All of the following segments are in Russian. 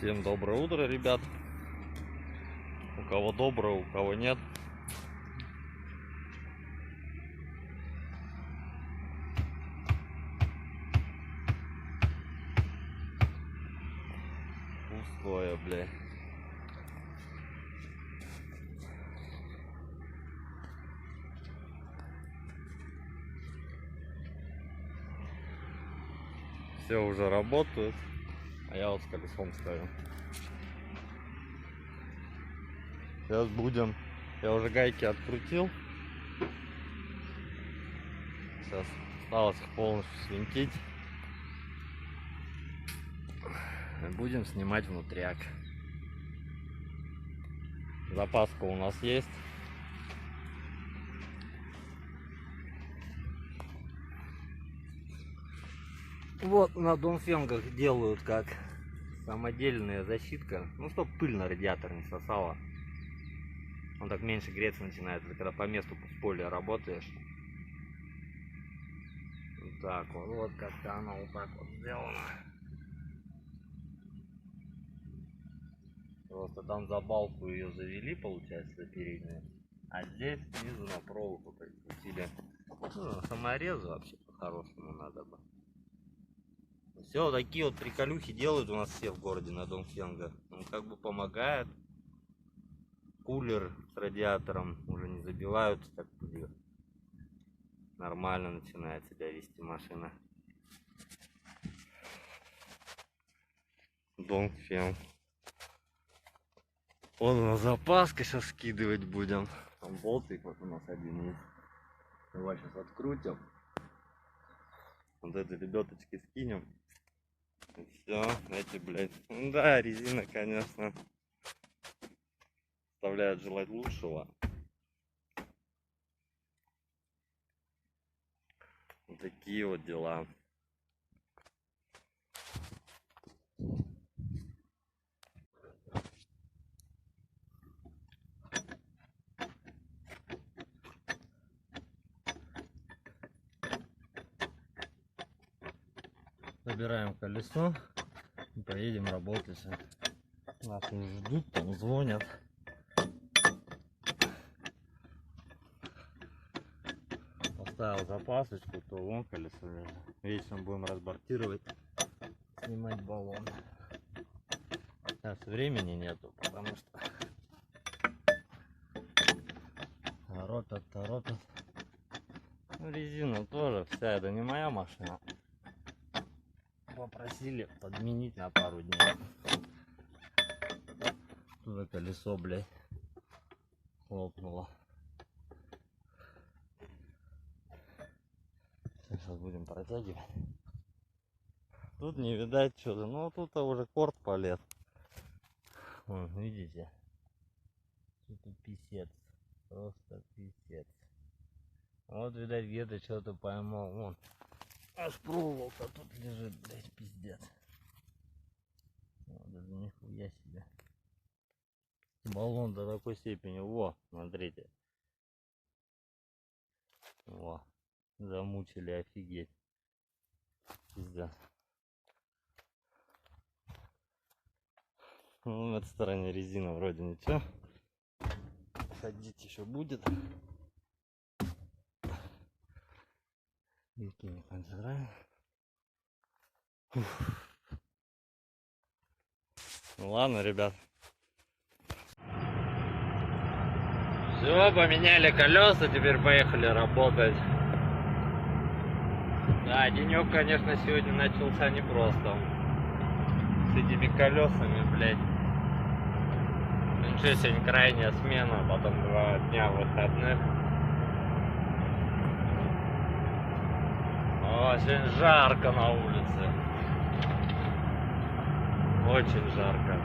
Всем доброе утро, ребят. У кого доброе, у кого нет. Пустое, бля. Все уже работают, а я вот с колесом стою. Сейчас будем. Я уже гайки открутил. Сейчас осталось их полностью свинтить. И будем снимать внутряк. Запаска у нас есть. Вот на Донфенгах делают как самодельная защитка, ну чтоб пыль на радиатор не сосала. Он так меньше греться начинает, когда по месту с поля работаешь. Вот так вот, вот как-то оно вот так вот сделано. Просто там за балку ее завели, получается, переднюю. А здесь снизу на проволоку прикрутили. Ну, саморезы вообще по-хорошему надо бы. Все, такие вот приколюхи делают у нас все в городе на Донфенгах. Он как бы помогает. Кулер с радиатором уже не забиваются, так пылью. Нормально начинает себя вести машина. Донфенг. Вот у нас запаска, сейчас скидывать будем. Там болтик вот у нас один есть. Давай сейчас открутим. Вот эти лебедочки скинем. И все, эти, блядь. Ну да, резина, конечно, оставляет желать лучшего. Вот такие вот дела. Забираем колесо и поедем работать. Нас уже ждут, там звонят. Поставил запасочку, то вон колесо лежит. Вечером будем разбортировать, снимать баллон. Сейчас времени нету, потому что торопят. Ну, резина тоже вся, это не моя машина. Попросили подменить на пару дней. Туда колесо, блядь, хлопнуло. Сейчас будем протягивать. Тут не видать что-то, но тут уже корт полез. Вон, видите? Тут писец, просто писец. Вот, видать, где-то что-то поймал. Вон, аж проволока тут лежит, блядь, пиздец. Вот, это нихуя себе. Баллон до такой степени. Во, смотрите. Во, замучили, офигеть. Пиздец. Ну, на этой стороне резина вроде ничего. Ходить еще будет. Вилки не подзираем. Ну ладно, ребят. Все, поменяли колеса, теперь поехали работать. Да, денек, конечно, сегодня начался непросто. С этими колесами, блядь. Ничего, сегодня крайняя смена, потом 2 дня выходных. О, сегодня жарко на улице. Очень жарко.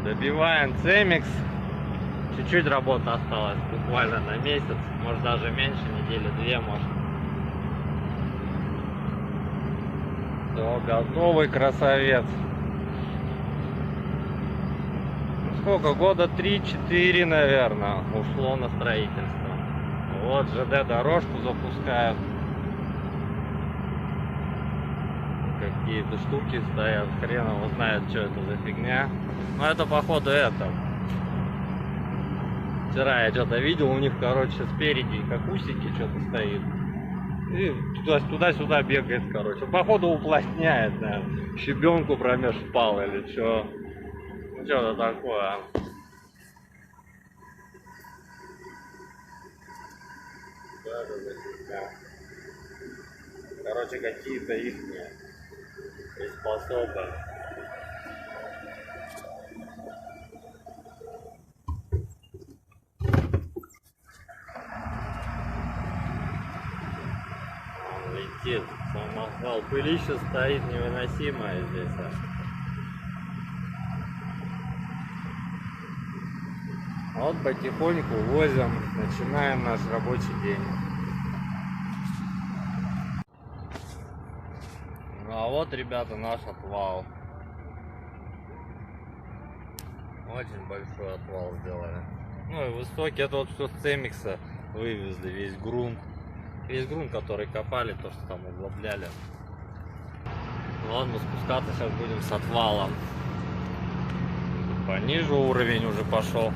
Добиваем Цемикс. Чуть-чуть работы осталось, буквально на месяц, может даже меньше, недели-две, может. Все, готовый красавец. Сколько? Года 3-4, наверное, ушло на строительство. Вот ЖД дорожку запускают. какие-то штуки стоят. Хрен его знает, что это за фигня. Но это походу это. Вчера я что-то видел, у них, короче, спереди как усики что-то стоит. И туда-сюда бегает, короче. Походу уплотняет, наверное. Щебенку промеж впал или что. Что-то такое. Короче, какие-то их приспособы. Он летит, самосвал. Пылище стоит невыносимое здесь. Вот потихоньку возим, начинаем наш рабочий день. Ну а вот, ребята, наш отвал. Очень большой отвал сделали. Ну и высокий, это вот все с Цемикса вывезли, весь грунт. Весь грунт, который копали, то, что там углубляли. Ладно, спускаться сейчас будем с отвалом. Пониже уровень уже пошел.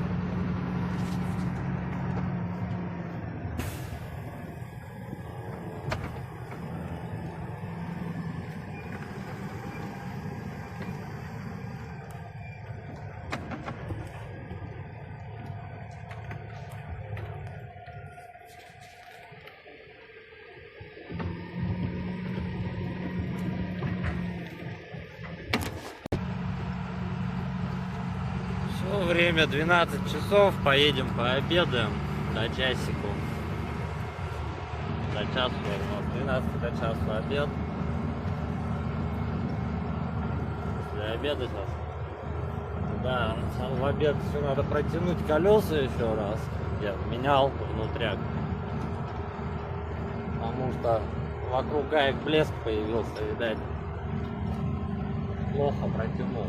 Время 12 часов, поедем пообедаем до часику. До часу у нас 12 до часу обед. После обеда сейчас. Да, в обед все надо протянуть колеса еще раз. Я менял внутряк. Потому что вокруг гаек блеск появился, видать. Плохо протянул.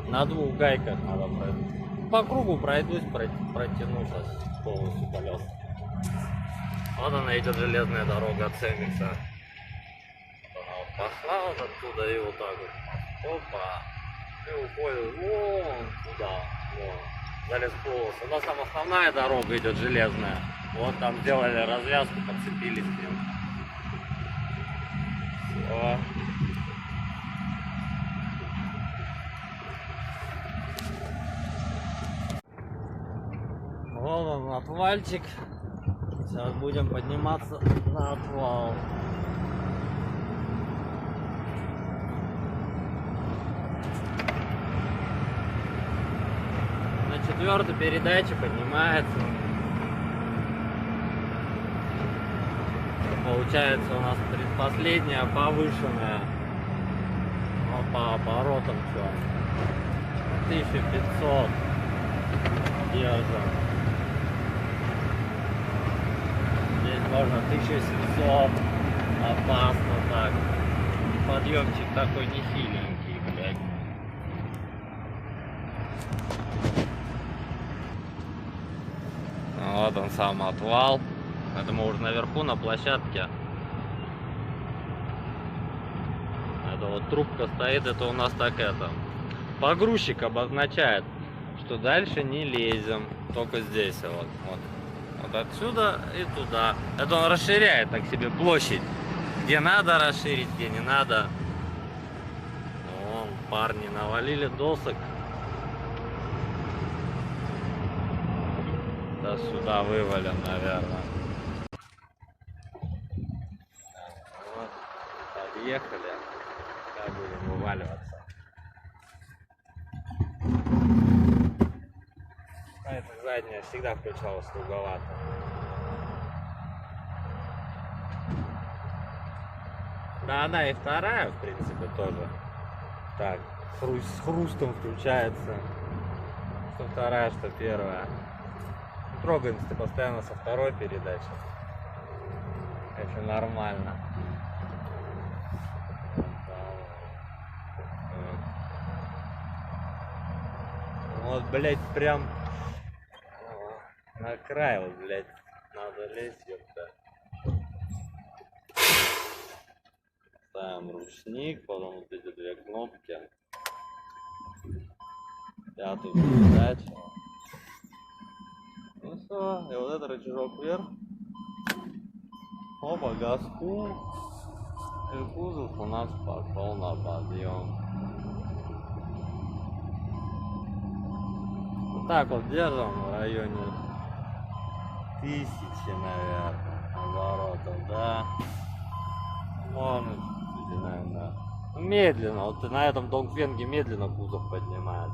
На двух гайках надо пройти. По кругу пройдусь, протяну сейчас полностью колес. Вот она идет железная дорога от Цемикса. Она вот пошла вот оттуда и вот так вот. Опа. И уходит вон туда. Вон. За лесполосу. У нас там основная дорога идет железная. Вот там сделали развязку, подцепились к ним. Все. Вот он, отвальчик. Сейчас будем подниматься на отвал. На 4-й передаче поднимается. Получается у нас предпоследняя повышенная. Ну, по оборотам что? 1500 держим. Можно 1700, опасно так. Подъемчик такой нехиленький, блядь. Вот он сам отвал. Это мы уже наверху на площадке. Это вот трубка стоит, это у нас так это. Погрузчик обозначает, что дальше не лезем. Только здесь вот. Вот отсюда и туда. Это он расширяет так себе площадь. Где надо расширить, где не надо. Вон, парни навалили досок. Да сюда вывалим, наверное. Вот, подъехали. Сейчас будем вываливаться. Это задняя всегда включалась туговато. Да, она и вторая, в принципе, тоже. Так, с хрустом включается. Что вторая, что первая. Трогаемся постоянно со второй передачи. Это нормально. Вот, блять, прям на край, вот, блядь, надо лезть, ёпта. ставим ручник, потом вот эти две кнопки. Пятую передачу. Ну все, и вот этот рычажок вверх. Опа, газку. И кузов у нас пошел на подъем. Вот так вот держим в районе 1000, наверное, оборотов, да. Можно чуть-чуть, наверное. Медленно, вот на этом Донгфенге медленно кузов поднимает.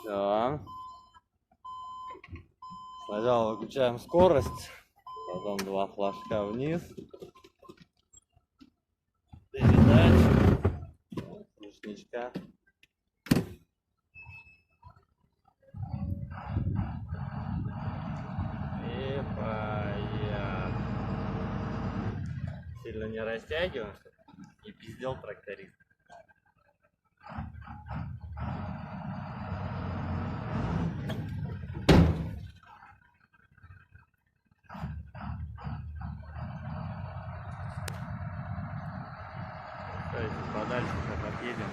Да. Сначала выключаем скорость, потом два флажка вниз. Передача. Ручничка. И поехали. Сильно не растягиваем, и пиздел тракторист. Подальше сейчас отъедем.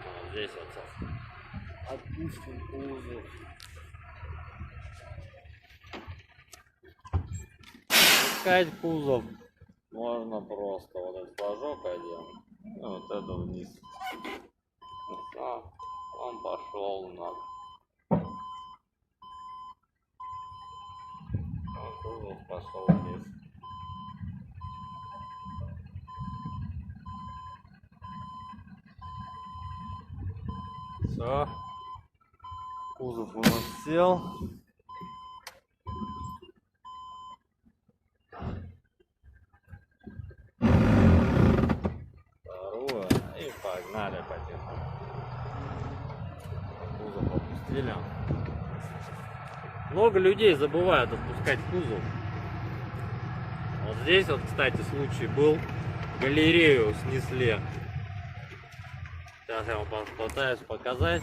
Вот здесь вот сейчас отпустим кузов. Пускать кузов можно просто вот этот флажок одел, и вот это вниз. А, он пошел на. Кузов пошел вниз. Все. Кузов у нас сел. Второе. И погнали потихоньку. Кузов опустили. Много людей забывают отпускать кузов. Вот здесь вот, кстати, случай был. Галерею снесли. Сейчас я вам попытаюсь показать.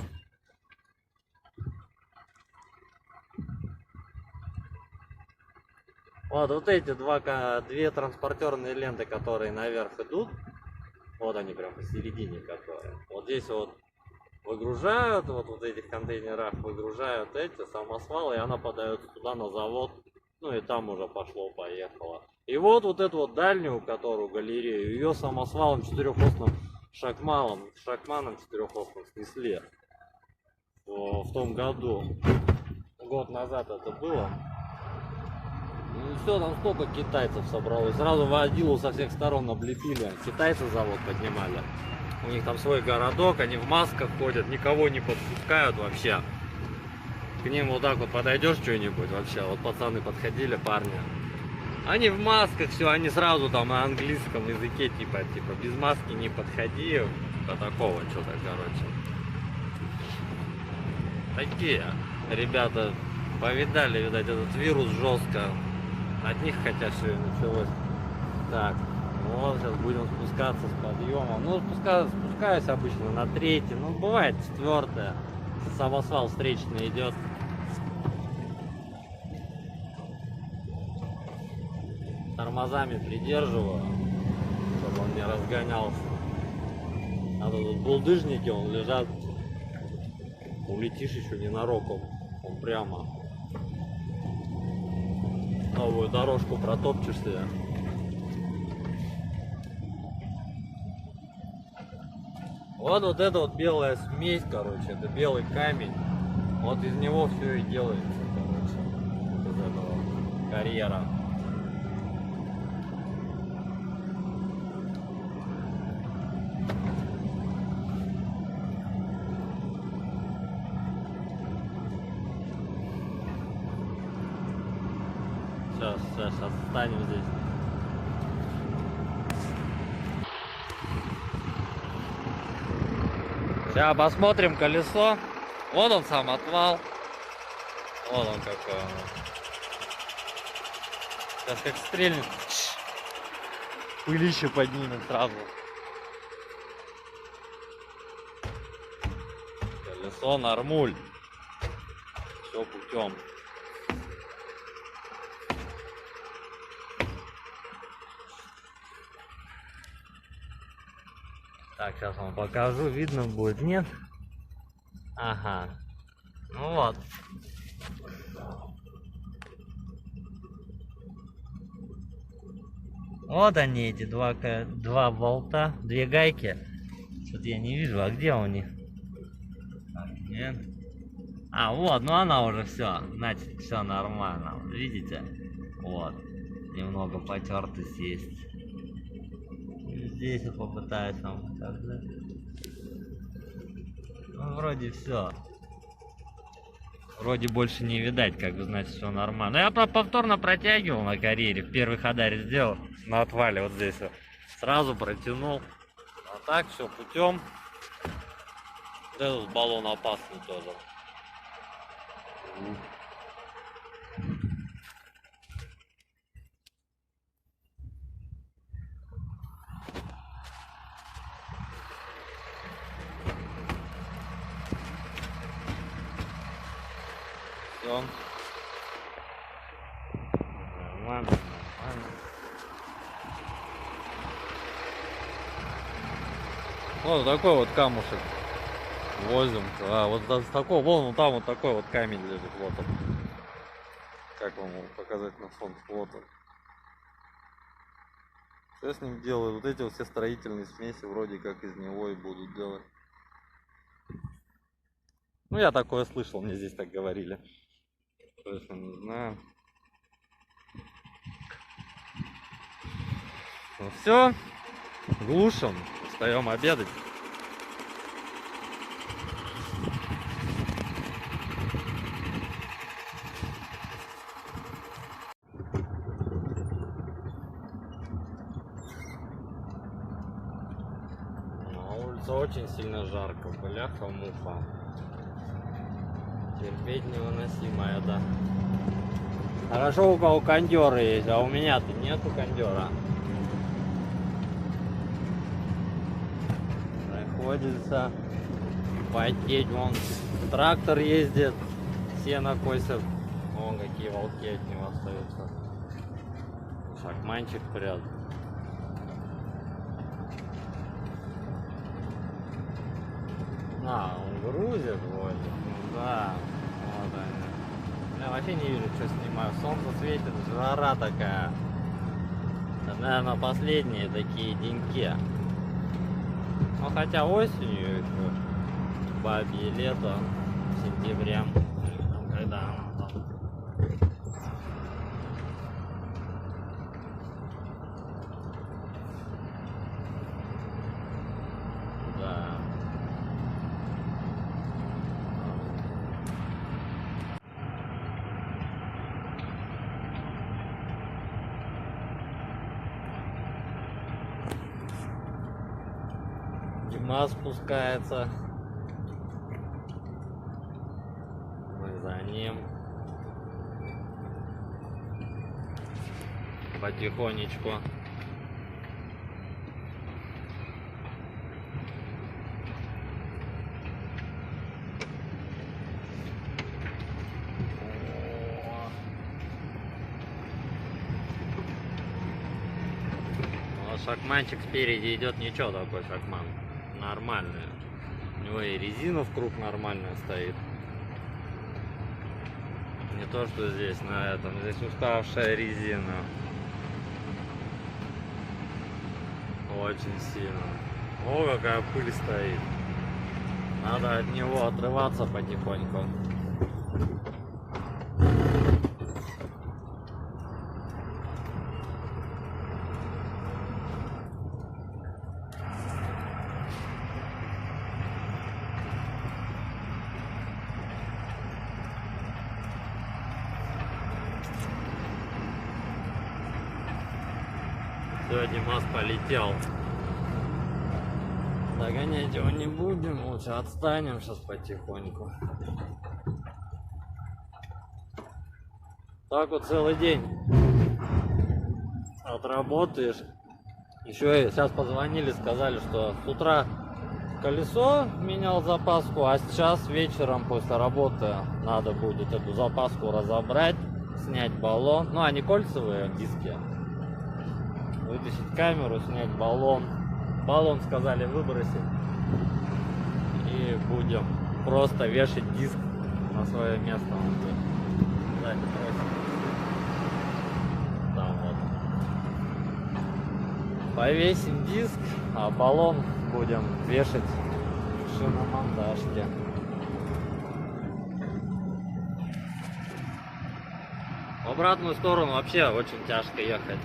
Вот эти две транспортерные ленты, которые наверх идут. Вот они прям посередине которые. Вот здесь вот выгружают, вот в этих контейнерах выгружают эти самосвалы, и она подается туда на завод. Ну и там уже пошло-поехало. И вот эту вот дальнюю, которую галерею, ее самосвалом четырехосным шахманом четырехосным снесли в том году. Год назад это было. И все, там столько китайцев собралось. Сразу водилу со всех сторон облепили. Китайцы завод поднимали. У них там свой городок, они в масках ходят, никого не подпускают вообще. К ним вот так вот подойдешь что-нибудь вообще. Вот пацаны подходили, парни. Они в масках, все, они сразу там на английском языке, типа без маски не подходи. Типа такого что-то, короче. Такие ребята повидали, видать, этот вирус жестко. От них хотя все и началось. Так, вот сейчас будем спускаться с подъемом. Ну, спускаюсь обычно на 3-й, ну, бывает 4-я. Самосвал встречный идет. Тормозами придерживаю, чтобы он не разгонялся. А тут булдыжники, он лежат. Улетишь еще ненароком. Он прямо. Новую дорожку протопчешься. Вот эта вот белая смесь, короче, это белый камень. Вот из него все и делается, короче, из этого карьера. Сейчас встанем здесь. Сейчас посмотрим колесо. Вот он сам отвал. Вот он какой он. Сейчас как стрельнет. Пылище поднимет сразу. Колесо нормуль. Все путем. Так, сейчас вам покажу, видно будет, нет? Ага. Ну вот. Вот они, эти два болта, две гайки. Что-то я не вижу, а где у них? Нет. А, вот, ну она уже все, значит, все нормально. Видите? Вот. Немного потертость есть. Здесь я попытаюсь вам показать. Ну, вроде все. Вроде больше не видать, как бы, значит, все нормально. Но я повторно протягивал на карьере. В первый ходарь сделал на отвале вот здесь вот. Сразу протянул. А так все путем. Вот этот баллон опасный тоже. Все. Нормально, нормально. Вот такой вот камушек возим. А вот с такого, вон там вот такой вот камень лежит. Вот он. Как вам его показать на фон? Вот он. Что с ним делают? Вот эти вот все строительные смеси вроде как из него и будут делать. Ну я такое слышал, мне здесь так говорили. Точно не знаю. Ну все, глушим, встаем обедать. На улице очень сильно жарко, бляха-муха. Терпеть невыносимо это. Хорошо, у кого кондеры есть, а у меня-то нету кондера. Приходится потеть. Вон трактор ездит, сено косит. Вон какие волки от него остаются. Шахманчик прет. А, он грузит вроде. Ну да. Вот они. Я вообще не вижу, что снимаю. Солнце светит, жара такая. Это, наверное, последние такие деньки. Ну хотя осенью еще. Бабье лето. В сентябре. Когда оно там. Да. Дима спускается. Мы за ним. Потихонечку. Шахманчик спереди идет, ничего такой шахман. Нормальный. У него и резина в круг нормальная стоит. Не то, что здесь на этом. Здесь уставшая резина. Очень сильно. О, какая пыль стоит. Надо от него отрываться потихоньку. Все, Димас полетел. Догонять его не будем, лучше отстанем сейчас потихоньку. Так вот целый день отработаешь. Еще сейчас позвонили, сказали, что с утра колесо менял запаску, а сейчас вечером после работы надо будет эту запаску разобрать, снять баллон. Ну, они кольцевые диски. Вытащить камеру, снять баллон. Баллон, сказали, выбросить. И будем просто вешать диск на свое место. Он будет сзади бросить. Там вот. Повесим диск, а баллон будем вешать в шиномонтажке. В обратную сторону вообще очень тяжко ехать.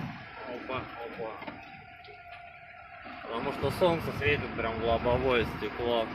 Опа, опа. Потому что солнце светит прям в лобовое стекло.